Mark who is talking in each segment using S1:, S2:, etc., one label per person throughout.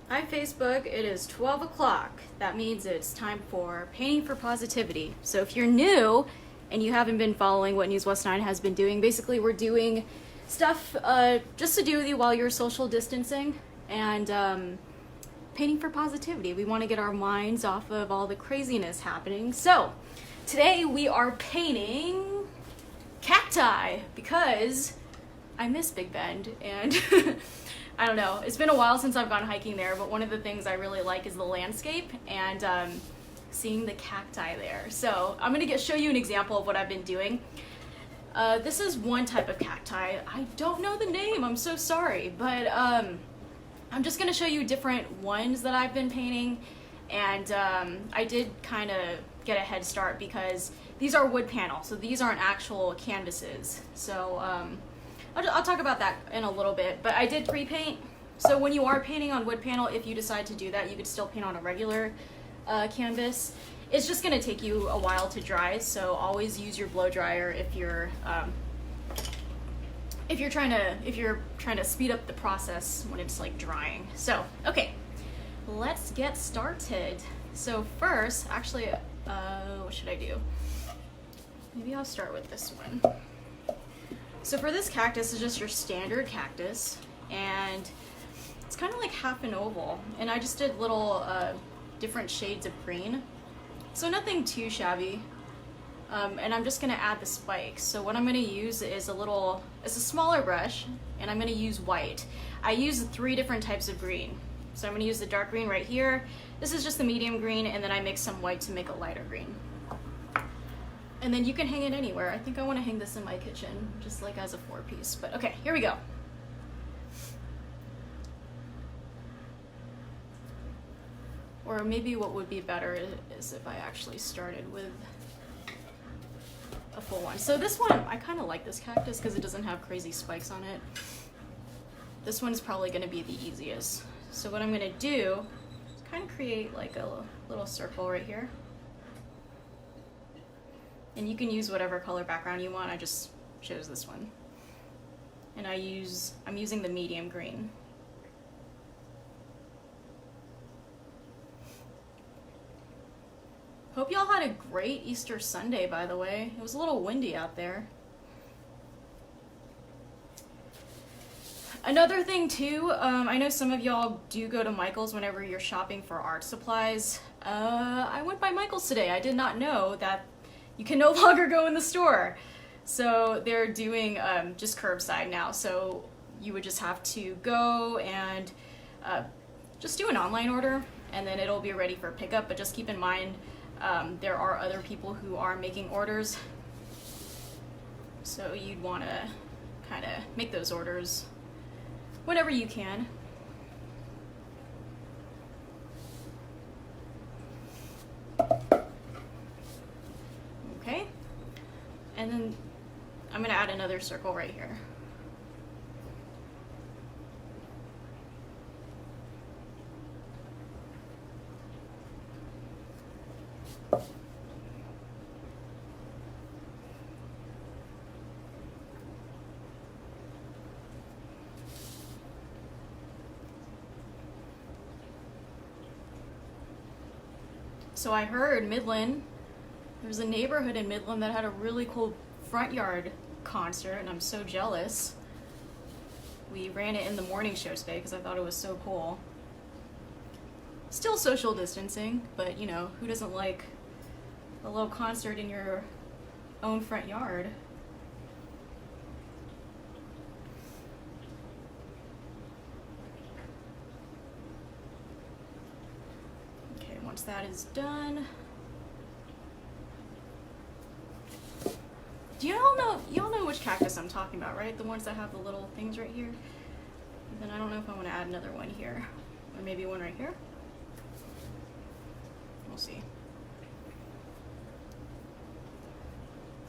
S1: Hi Facebook, it is 12 o'clock. That means it's time for Painting for Positivity. So if you're new and you haven't been following what NewsWest 9 has been doing, basically we're doing stuff just to do with you while you're social distancing and painting for positivity. We want to get our minds off of all the craziness happening. So today we are painting cacti because I miss Big Bend and I don't know, it's been a while since I've gone hiking there, but one of the things I really like is the landscape and seeing the cacti there. So I'm gonna show you an example of what I've been doing. This is one type of cacti. I don't know the name, I'm so sorry, but I'm just gonna show you different ones that I've been painting, and I did kind of get a head start because these are wood panels, so these aren't actual canvases. So I'll talk about that in a little bit, but I did pre-paint. So when you are painting on wood panel, if you decide to do that, you could still paint on a regular canvas. It's just gonna take you a while to dry, so always use your blow dryer if you're trying to speed up the process when it's like drying. So, okay, let's get started. So first, actually, what should I do? Maybe I'll start with this one. So for this cactus, it's just your standard cactus, and it's kind of like half an oval, and I just did little different shades of green, so nothing too shabby. And I'm just gonna add the spikes. So what I'm gonna use is it's a smaller brush, and I'm gonna use white. I use 3 different types of green. So I'm gonna use the dark green right here. This is just the medium green, and then I mix some white to make a lighter green. And then you can hang it anywhere. I think I want to hang this in my kitchen, just like as a 4-piece. But okay, here we go. Or maybe what would be better is if I actually started with a full one. So this one, I kind of like this cactus because it doesn't have crazy spikes on it. This one's probably going to be the easiest. So what I'm going to do is kind of create like a little circle right here. And you can use whatever color background you want. I just chose this one. And I'm using the medium green. Hope y'all had a great Easter Sunday, by the way. It was a little windy out there. Another thing too, I know some of y'all do go to Michael's whenever you're shopping for art supplies. I went by Michael's today. I did not know that you can no longer go in the store. So they're doing just curbside now. So you would just have to go and just do an online order, and then it'll be ready for pickup. But just keep in mind, there are other people who are making orders. So you'd want to kind of make those orders whenever you can. Okay, and then I'm going to add another circle right here. So I heard Midland, there's a neighborhood in Midland that had a really cool front yard concert, and I'm so jealous. We ran it in the morning show today because I thought it was so cool. Still social distancing, but you know, who doesn't like a little concert in your own front yard? Okay, once that is done, do y'all know which cactus I'm talking about, right? The ones that have the little things right here. And then I don't know if I want to add another one here, or maybe one right here. We'll see.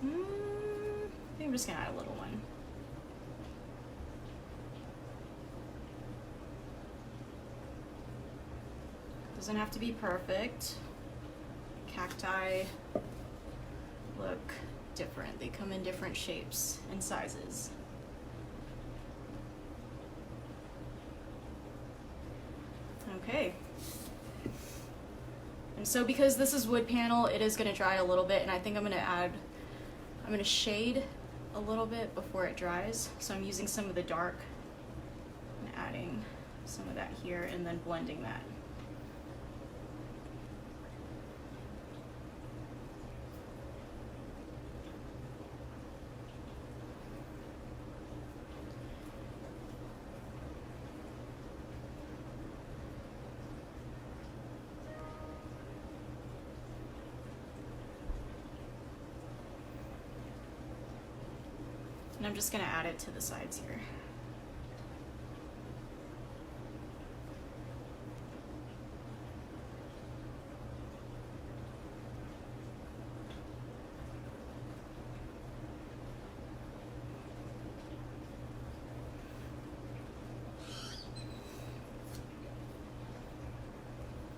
S1: I think I'm just gonna add a little one. Doesn't have to be perfect. Cacti look different. They come in different shapes and sizes. Okay. And so because this is wood panel, it is going to dry a little bit, and I think I'm going to shade a little bit before it dries. So I'm using some of the dark and adding some of that here and then blending that. And I'm just going to add it to the sides here.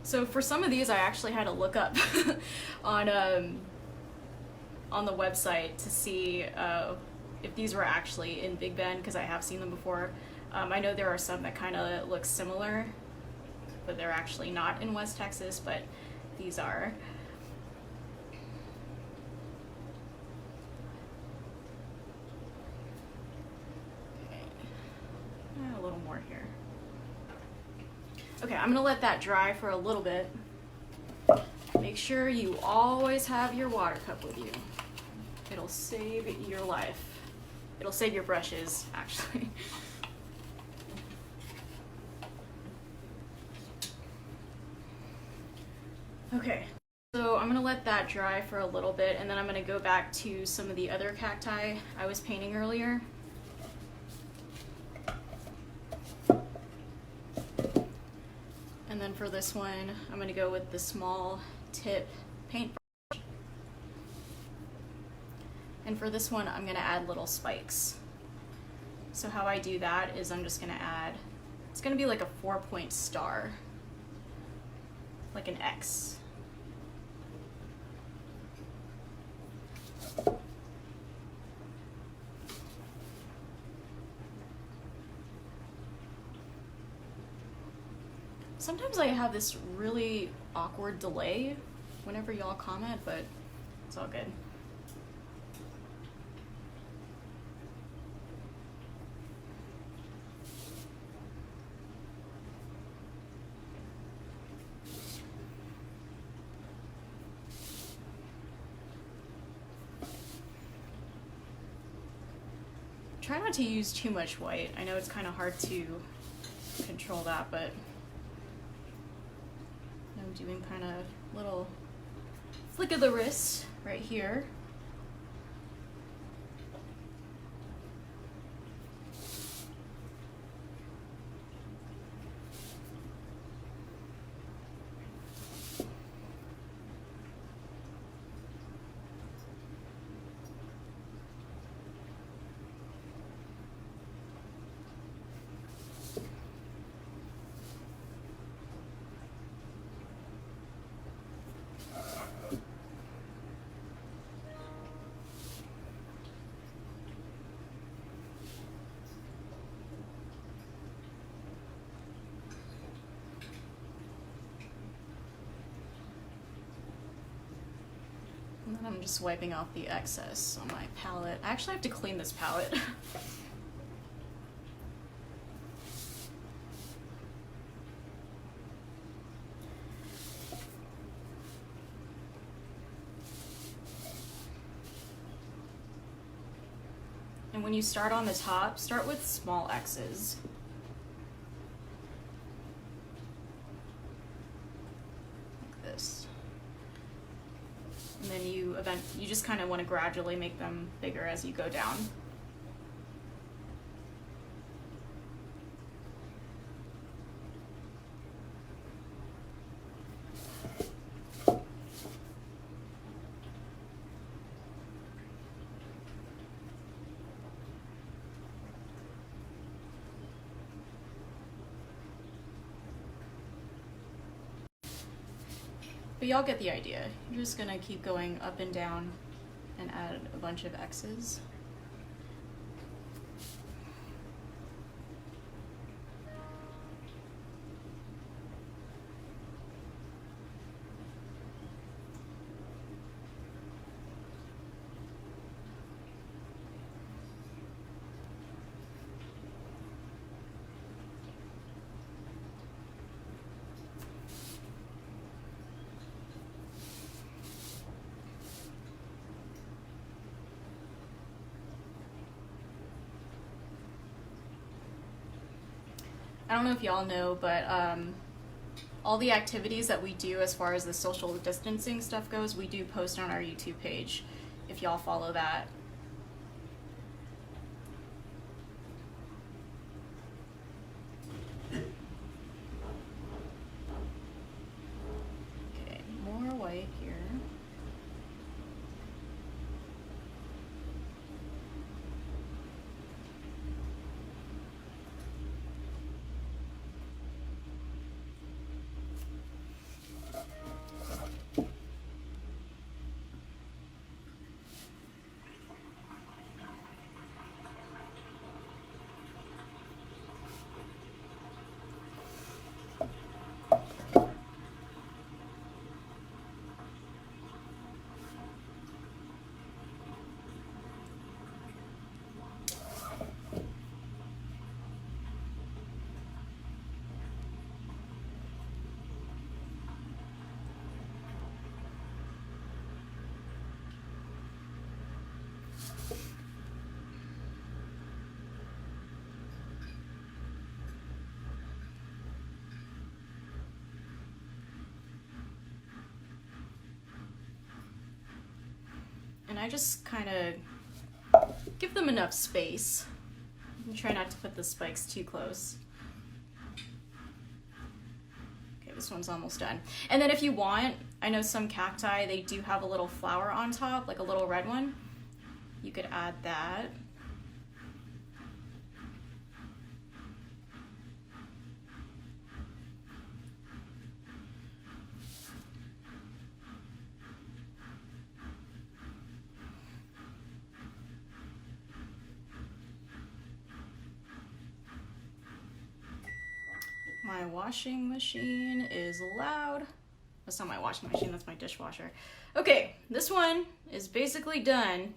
S1: So for some of these, I actually had to look up on the website to see if these were actually in Big Bend, because I have seen them before. I know there are some that kind of look similar, but they're actually not in West Texas, but these are. Okay. A little more here. Okay, I'm gonna let that dry for a little bit. Make sure you always have your water cup with you. It'll save your life. It'll save your brushes, actually. Okay, so I'm gonna let that dry for a little bit, and then I'm gonna go back to some of the other cacti I was painting earlier. And then for this one, I'm gonna go with the small tip paintbrush. And for this one, I'm gonna add little spikes. So how I do that is I'm just gonna add, it's gonna be like a 4-point star, like an X. Sometimes I have this really awkward delay whenever y'all comment, but it's all good. Try not to use too much white. I know it's kind of hard to control that, but I'm doing kind of little flick of the wrist right here. And then I'm just wiping off the excess on my palette. I actually have to clean this palette. And when you start on the top, start with small X's. Like this. And then you just kind of want to gradually make them bigger as you go down. But y'all get the idea. You're just gonna keep going up and down and add a bunch of X's. I don't know if y'all know, but all the activities that we do as far as the social distancing stuff goes, we do post on our YouTube page, if y'all follow that. Okay, more white here. And I just kind of give them enough space and try not to put the spikes too close. Okay, this one's almost done. And then if you want, I know some cacti, they do have a little flower on top, like a little red one. You could add that. My washing machine is loud. That's not my washing machine, that's my dishwasher. Okay, this one is basically done.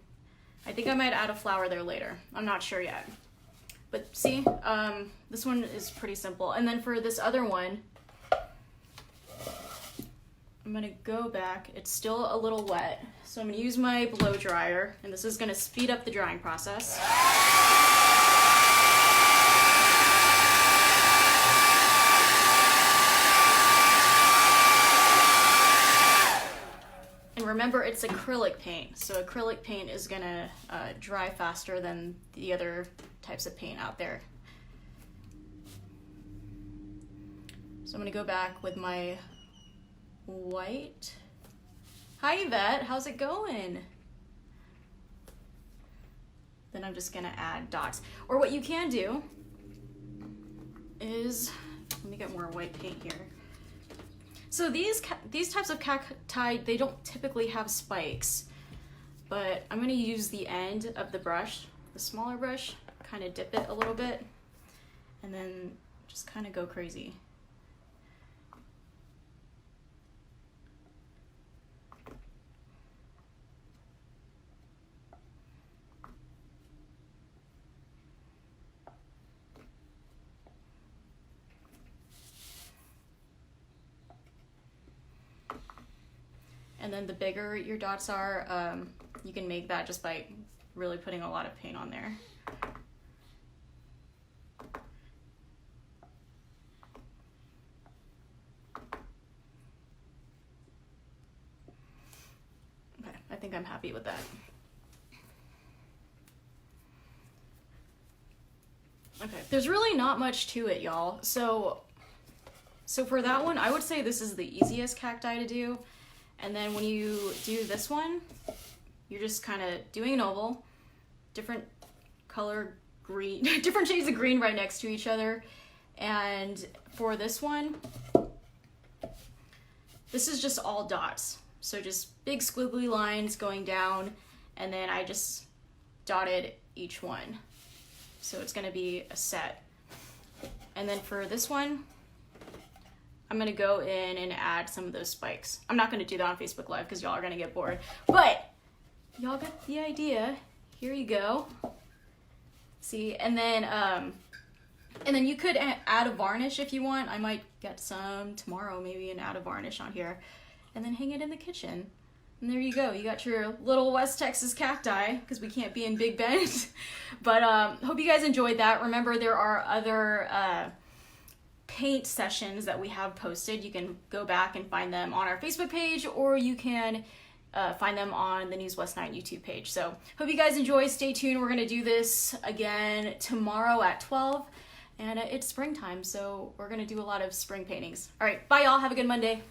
S1: I think I might add a flower there later. I'm not sure yet. But see, this one is pretty simple. And then for this other one, I'm gonna go back. It's still a little wet, so I'm gonna use my blow dryer, and this is gonna speed up the drying process. Remember, it's acrylic paint, so acrylic paint is gonna dry faster than the other types of paint out there. So I'm gonna go back with my white. Hi Yvette, how's it going? Then I'm just gonna add dots. Or what you can do is, let me get more white paint here. So these types of cacti, they don't typically have spikes, but I'm gonna use the end of the brush, the smaller brush, kind of dip it a little bit, and then just kind of go crazy. And then the bigger your dots are, you can make that just by really putting a lot of paint on there. Okay, I think I'm happy with that. Okay, there's really not much to it, y'all. So for that one, I would say this is the easiest cacti to do. And then when you do this one, you're just kind of doing an oval, different color green, different shades of green right next to each other. And for this one, this is just all dots. So just big squiggly lines going down, and then I just dotted each one. So it's gonna be a set. And then for this one, I'm gonna go in and add some of those spikes. I'm not gonna do that on Facebook Live because y'all are gonna get bored, but y'all got the idea. Here you go. See, and then you could add a varnish if you want. I might get some tomorrow maybe and add a varnish on here, and then hang it in the kitchen. And there you go. You got your little West Texas cacti because we can't be in Big Bend. But hope you guys enjoyed that. Remember, there are other paint sessions that we have posted. You can go back and find them on our Facebook page, or you can find them on the NewsWest 9 YouTube page. So hope you guys enjoy. Stay tuned. We're going to do this again tomorrow at 12. And it's springtime, so we're going to do a lot of spring paintings. All right, bye y'all. Have a good Monday.